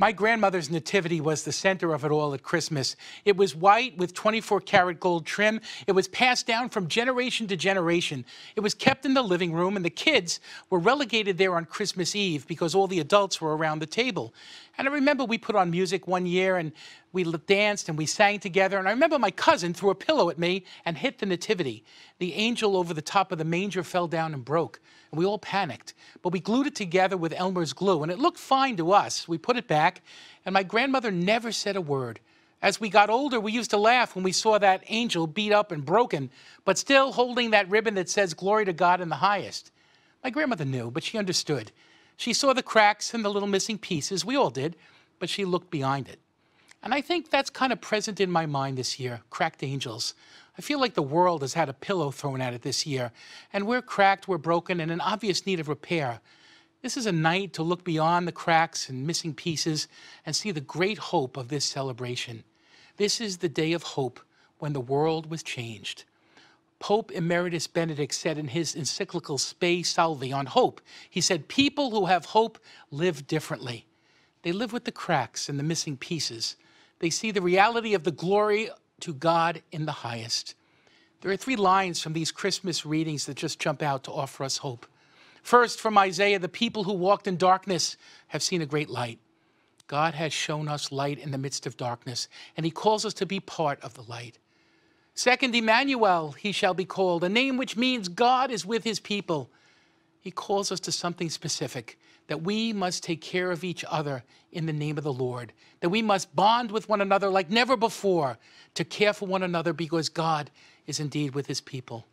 My grandmother's nativity was the center of it all at Christmas. It was white with 24-karat gold trim. It was passed down from generation to generation. It was kept in the living room, and the kids were relegated there on Christmas Eve because all the adults were around the table. And I remember we put on music one year, and we danced and we sang together. And I remember my cousin threw a pillow at me and hit the nativity. The angel over the top of the manger fell down and broke, and we all panicked. But we glued it together with Elmer's glue, and it looked fine to us. We put it back, and my grandmother never said a word. As we got older, we used to laugh when we saw that angel beat up and broken, but still holding that ribbon that says, "Glory to God in the highest." My grandmother knew, but she understood. She saw the cracks and the little missing pieces. We all did, but she looked behind it. And I think that's kind of present in my mind this year, cracked angels. I feel like the world has had a pillow thrown at it this year, and we're cracked, we're broken, and in obvious need of repair. This is a night to look beyond the cracks and missing pieces and see the great hope of this celebration. This is the day of hope when the world was changed. Pope Emeritus Benedict said in his encyclical Spe Salvi on hope, he said, people who have hope live differently. They live with the cracks and the missing pieces. They see the reality of the glory to God in the highest. There are 3 lines from these Christmas readings that just jump out to offer us hope. First, from Isaiah, the people who walked in darkness have seen a great light. God has shown us light in the midst of darkness, and he calls us to be part of the light. Second, Emmanuel, he shall be called, a name which means God is with his people. He calls us to something specific, that we must take care of each other in the name of the Lord, that we must bond with one another like never before to care for one another because God is indeed with his people.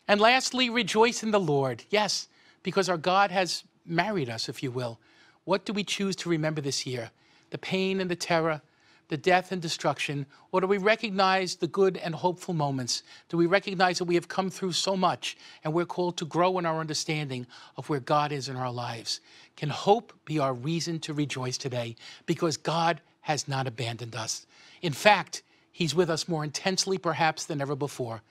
And lastly, rejoice in the Lord. Yes, because our God has married us, if you will. What do we choose to remember this year? The pain and the terror, the death and destruction, or do we recognize the good and hopeful moments? Do we recognize that we have come through so much and we're called to grow in our understanding of where God is in our lives? Can hope be our reason to rejoice today? Because God has not abandoned us. In fact, he's with us more intensely perhaps than ever before.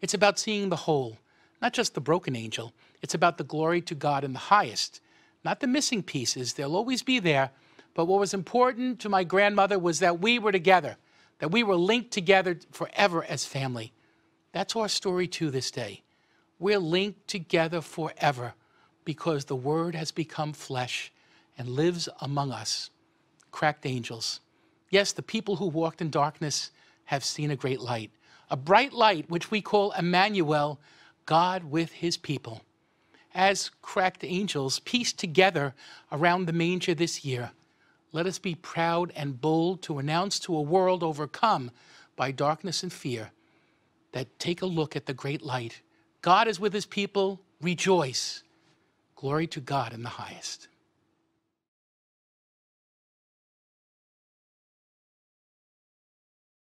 It's about seeing the whole, not just the broken angel. It's about the glory to God in the highest, not the missing pieces. They'll always be there. But what was important to my grandmother was that we were together, that we were linked together forever as family. That's our story too this day. We're linked together forever because the Word has become flesh and lives among us. Cracked angels. Yes, the people who walked in darkness have seen a great light, a bright light which we call Emmanuel, God with his people. As cracked angels pieced together around the manger this year, let us be proud and bold to announce to a world overcome by darkness and fear that take a look at the great light. God is with his people. Rejoice. Glory to God in the highest.